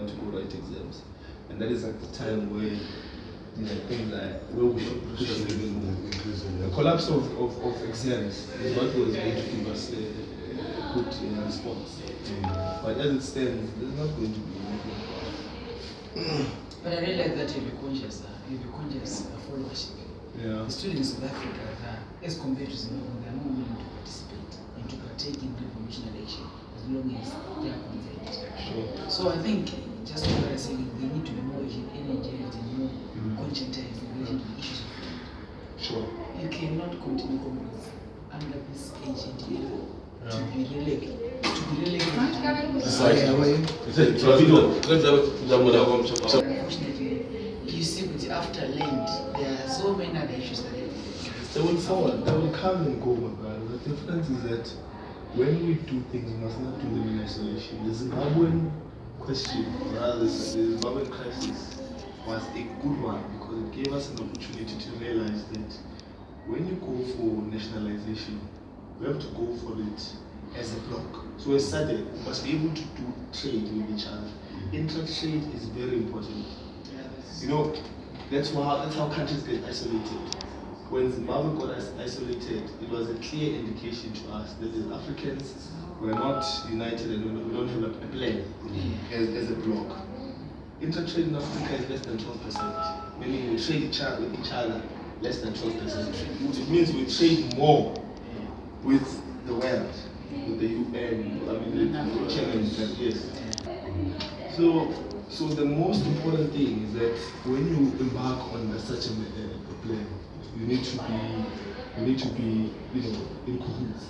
want to go write exams. And that is at the time where things like where we should push a little bit more. The collapse of exams is what was going to give us a good response. But as it stands, there's not going to be anything. But I really like that you be conscious followership. Yeah. The students of Africa, as compared to Zimbabwe, they are not willing to participate and to partake in reformation election as long as they are consent. Sure. So I think, just what I said, they need to be more energized and more conscientized in relation to the issues of food. Sure. You cannot continue comrades under this ancient era to be relegated. Unfortunately, you see that after Lent, there are so many other issues that they will forward, they will come and go, my brother. The difference is that when we do things, we must not do them in isolation. The Zimbabwean question, rather, the Zimbabwean crisis was a good one because it gave us an opportunity to realize that when you go for nationalization, we have to go for it as a block. So as SADC, we must be able to do trade with each other. Intra-trade is very important. You know, that's how countries get isolated. When Zimbabwe got isolated, it was a clear indication to us that the Africans were not united and we don't have a plan as a bloc. Inter-trade in Africa is less than 12%, meaning we trade with each other less than 12%. It means we trade more with the world, with the UN, the China, yes. So the most important thing is that when you embark on such a plan, you need to be in cahoots.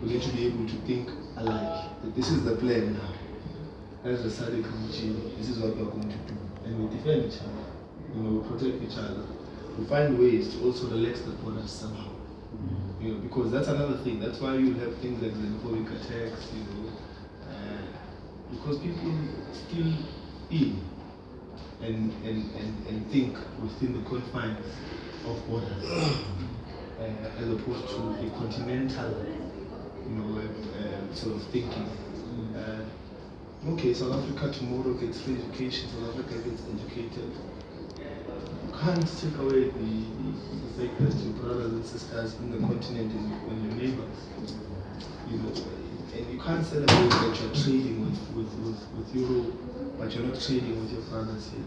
You need to be able to think alike. That this is the plan now. As a SADC committee, this is what we are going to do. And we defend each other. We protect each other. We find ways to also relax the borders somehow. Because that's another thing. That's why you have things like xenophobic attacks, because people still in and think within the confines of borders, as opposed to a continental, sort of thinking. Okay, South Africa tomorrow gets free education. South Africa gets educated. You can't take away the fact that your brothers and sisters in the continent and your neighbors, and you can't celebrate that you're trading with Europe, but you're not trading with your brothers here.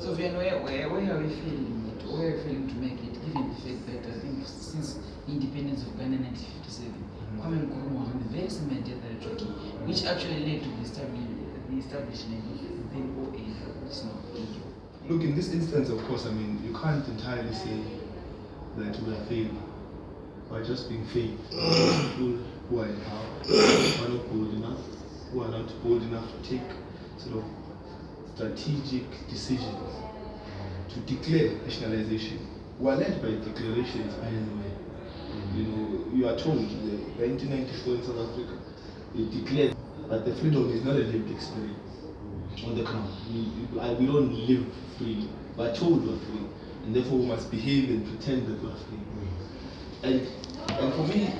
So, where are we feeling it? Where are we feeling to make it, given the fact that I think since the independence of Ghana in 1957, Kwame Nkrumah was on the very same idea that you're talking, which actually led to the establishment of the OA, which is not EU. Look, in this instance, of course, you can't entirely say that we are failing by just being failed. People who are in power, who are not bold enough, who are not bold enough to take sort of strategic decisions to declare nationalization. We are led by declarations, by the way. You are told that 1994 in South Africa, they declared, but the freedom is not a lived experience on the ground. We don't live freely. We are told we are free, and therefore we must behave and pretend that we are free. And for me,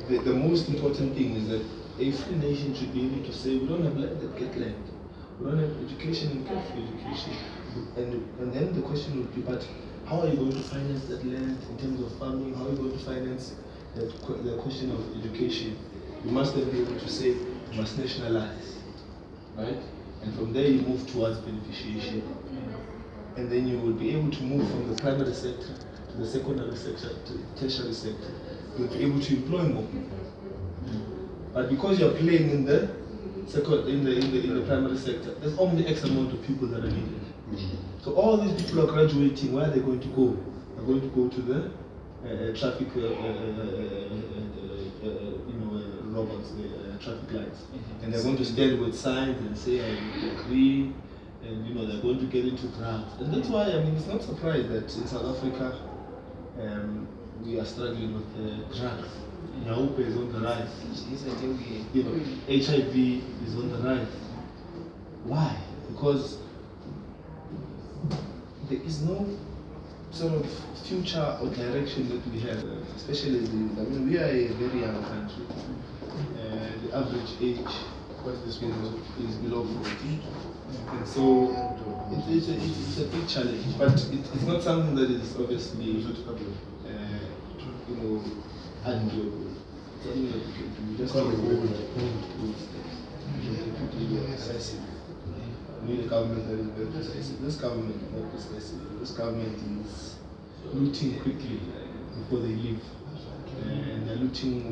the most important thing is that a free nation should be able to say, we don't have land that get land. We don't have education and get free education. And then the question would be, but how are you going to finance that land in terms of farming? How are you going to finance the question of education? You must then be able to say, you must nationalize, right? And from there you move towards beneficiation. And then you will be able to move from the primary sector to the secondary sector to the tertiary sector. You'll be able to employ more people. But because you're playing in the primary sector, there's only X amount of people that are needed. So all these people are graduating. Where are they going to go? They're going to go to the traffic robots, traffic lights, and they're going to stand with signs and say, I agree, and they're going to get into drugs. And that's why it's not surprised that in South Africa we are struggling with drugs. Naupe is on the rise. HIV is on the rise. Why? Because there is no sort of future or direction that we have, especially we are a very young country. The average age is below 40. You can So it's a big challenge, but it's not something that is obviously undoable. It's something that you can do. You just need bold steps. You are decisive. You need a government that is very decisive. This government is not decisive. This government is looting quickly before they leave, and they're looting